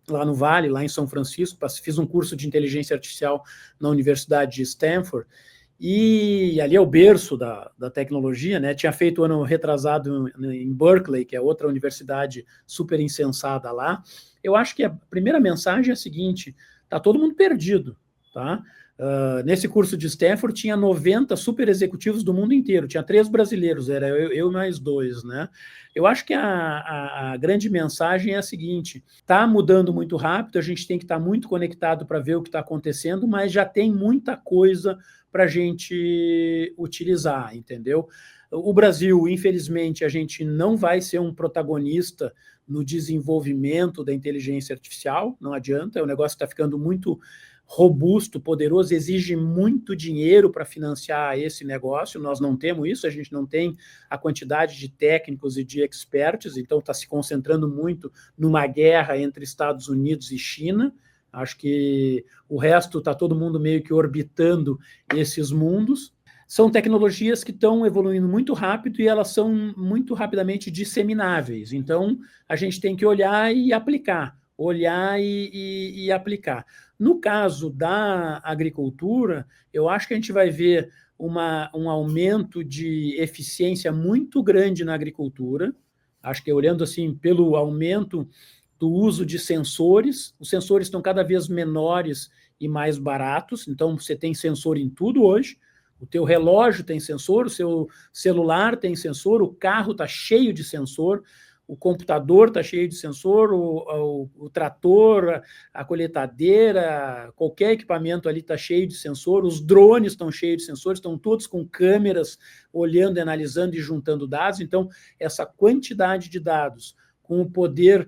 lá no Vale, lá em São Francisco, fiz um curso de inteligência artificial na Universidade de Stanford, e ali é o berço da tecnologia, né? Tinha feito ano retrasado em Berkeley, que é outra universidade super insensada lá. Eu acho que a primeira mensagem é a seguinte: está todo mundo perdido, tá? Nesse curso de Stanford tinha 90 super executivos do mundo inteiro, tinha 3 brasileiros, era eu mais 2, né? Eu acho que a grande mensagem é a seguinte: está mudando muito rápido, a gente tem que estar muito conectado para ver o que está acontecendo, mas já tem muita coisa para a gente utilizar, entendeu? O Brasil, infelizmente, a gente não vai ser um protagonista no desenvolvimento da inteligência artificial, não adianta, o negócio está ficando muito robusto, poderoso, exige muito dinheiro para financiar esse negócio. Nós não temos isso, a gente não tem a quantidade de técnicos e de experts, então está se concentrando muito numa guerra entre Estados Unidos e China. Acho que o resto está todo mundo meio que orbitando esses mundos. São tecnologias que estão evoluindo muito rápido e elas são muito rapidamente dissemináveis. Então, a gente tem que olhar e aplicar, olhar e aplicar. No caso da agricultura, eu acho que a gente vai ver um aumento de eficiência muito grande na agricultura. Acho que olhando assim pelo aumento do uso de sensores, os sensores estão cada vez menores e mais baratos, então você tem sensor em tudo hoje. O teu relógio tem sensor, o seu celular tem sensor, o carro está cheio de sensor, o computador está cheio de sensor, o trator, a colheitadeira, qualquer equipamento ali está cheio de sensor, os drones estão cheios de sensores, estão todos com câmeras olhando, analisando e juntando dados. Então, essa quantidade de dados com o poder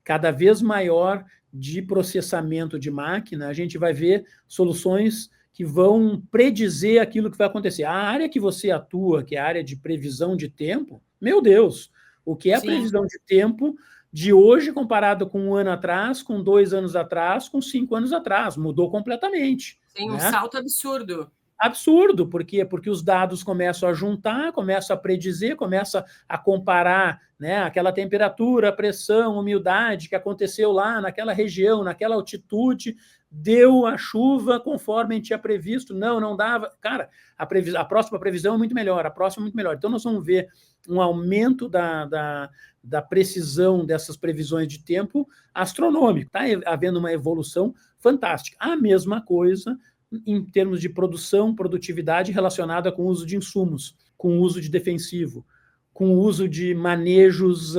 cada vez maior de processamento de máquina, a gente vai ver soluções que vão predizer aquilo que vai acontecer. A área que você atua, que é a área de previsão de tempo, meu Deus, o que é a previsão de tempo de hoje comparado com 1 ano atrás, com 2 anos atrás, com 5 anos atrás? Mudou completamente. Tem um salto absurdo. Absurdo, por quê? Porque os dados começam a juntar, começam a predizer, começam a comparar, né, aquela temperatura, pressão, umidade que aconteceu lá naquela região, naquela altitude, deu a chuva conforme a gente tinha previsto, não dava. Cara, a próxima previsão é muito melhor, a próxima é muito melhor. Então, nós vamos ver um aumento da precisão dessas previsões de tempo astronômico. Está havendo uma evolução fantástica. A mesma coisa em termos de produção, produtividade relacionada com o uso de insumos, com o uso de defensivo, com o uso de manejos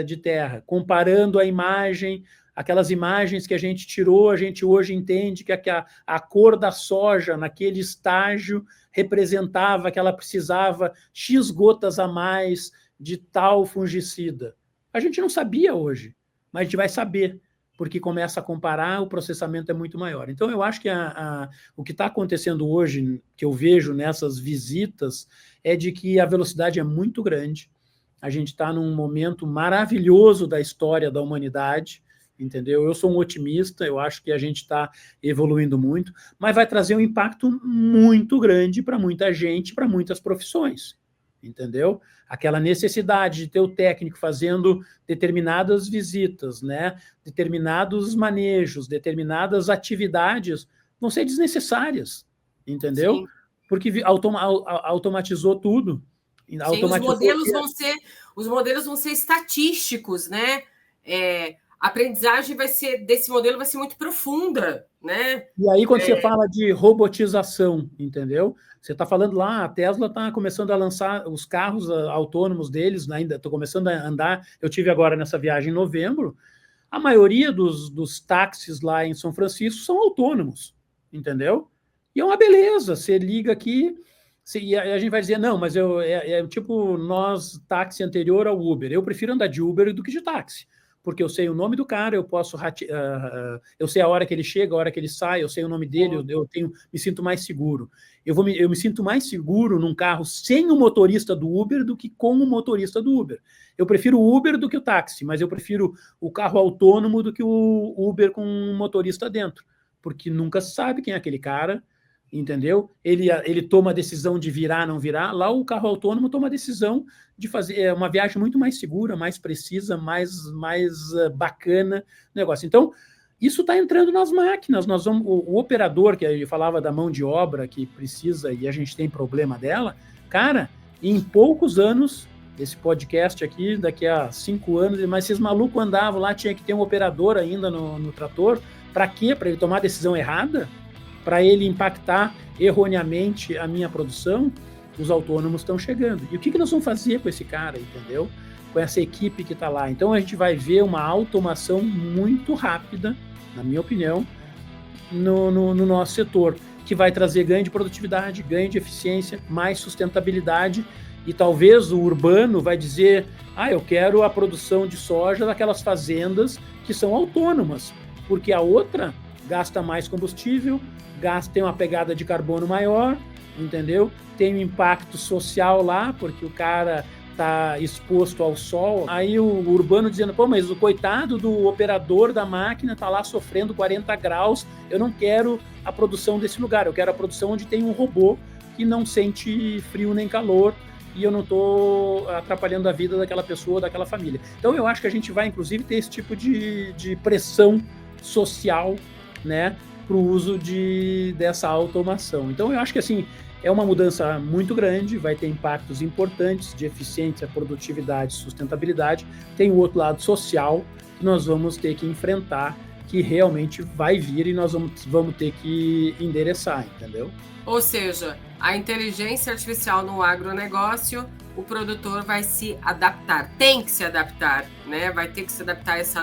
de terra, comparando a imagem, aquelas imagens que a gente tirou, a gente hoje entende que a cor da soja naquele estágio representava que ela precisava X gotas a mais de tal fungicida. A gente não sabia hoje, mas a gente vai saber, porque começa a comparar, o processamento é muito maior. Então, eu acho que o que está acontecendo hoje, que eu vejo nessas visitas, é de que a velocidade é muito grande, a gente está num momento maravilhoso da história da humanidade, entendeu? Eu sou um otimista, eu acho que a gente está evoluindo muito, mas vai trazer um impacto muito grande para muita gente, para muitas profissões, entendeu? Aquela necessidade de ter o técnico fazendo determinadas visitas, né? Determinados manejos, determinadas atividades vão ser desnecessárias, entendeu? Sim. Porque automatizou tudo. Sim, os modelos vão ser estatísticos, né? A aprendizagem desse modelo vai ser muito profunda, né? E aí, quando você fala de robotização, entendeu? Você está falando lá, a Tesla está começando a lançar os carros autônomos deles, ainda estou começando a andar. Eu tive agora nessa viagem em novembro. A maioria dos táxis lá em São Francisco são autônomos, entendeu? E é uma beleza. Você liga aqui, e a gente vai dizer, não, mas tipo nós, táxi anterior ao Uber. Eu prefiro andar de Uber do que de táxi, porque eu sei o nome do cara, eu sei a hora que ele chega, a hora que ele sai, eu sei o nome dele, me sinto mais seguro. Eu me sinto mais seguro num carro sem o motorista do Uber do que com o motorista do Uber. Eu prefiro o Uber do que o táxi, mas eu prefiro o carro autônomo do que o Uber com um motorista dentro, porque nunca se sabe quem é aquele cara, entendeu? Ele toma a decisão de virar, não virar. Lá o carro autônomo toma a decisão de fazer uma viagem muito mais segura, mais precisa, mais bacana o negócio. Então, isso está entrando nas máquinas. O operador, que eu falava da mão de obra que precisa e a gente tem problema dela, cara, em poucos anos, esse podcast aqui, daqui a 5 anos, mas esses malucos andavam lá, tinha que ter um operador ainda no trator. Para quê? Para ele tomar a decisão errada? Para ele impactar erroneamente a minha produção? Os autônomos estão chegando. E o que nós vamos fazer com esse cara, entendeu? Com essa equipe que está lá. Então, a gente vai ver uma automação muito rápida, na minha opinião, no nosso setor, que vai trazer ganho de produtividade, ganho de eficiência, mais sustentabilidade, e talvez o urbano vai dizer, eu quero a produção de soja daquelas fazendas que são autônomas, porque a outra gasta mais combustível, tem uma pegada de carbono maior, entendeu? Tem um impacto social lá, porque o cara está exposto ao sol. Aí o urbano dizendo, mas o coitado do operador da máquina está lá sofrendo 40 graus, eu não quero a produção desse lugar, eu quero a produção onde tem um robô que não sente frio nem calor e eu não estou atrapalhando a vida daquela pessoa, daquela família. Então eu acho que a gente vai, inclusive, ter esse tipo de pressão social, né, para o uso dessa automação. Então, eu acho que assim, é uma mudança muito grande, vai ter impactos importantes de eficiência, produtividade, sustentabilidade. Tem o outro lado social que nós vamos ter que enfrentar, que realmente vai vir e nós vamos ter que endereçar, entendeu? Ou seja, a inteligência artificial no agronegócio, o produtor vai se adaptar, tem que se adaptar, né? Vai ter que se adaptar a essa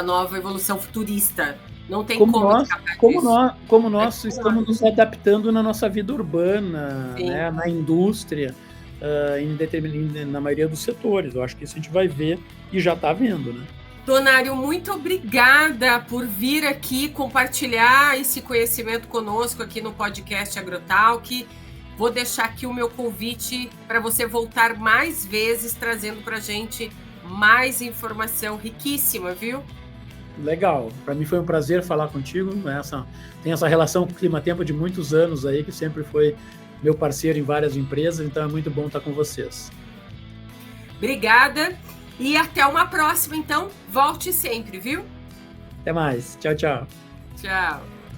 nova evolução futurista. Não tem como nós estamos nos adaptando na nossa vida urbana, né, na indústria, na maioria dos setores. Eu acho que isso a gente vai ver e já está vendo, né? Donário, muito obrigada por vir aqui compartilhar esse conhecimento conosco aqui no podcast Agrotalk. Vou deixar aqui o meu convite para você voltar mais vezes trazendo para a gente mais informação riquíssima, viu? Legal, para mim foi um prazer falar contigo. Tem essa relação com o Climatempo de muitos anos aí, que sempre foi meu parceiro em várias empresas, então é muito bom estar com vocês. Obrigada e até uma próxima, então. Volte sempre, viu? Até mais. Tchau, tchau. Tchau.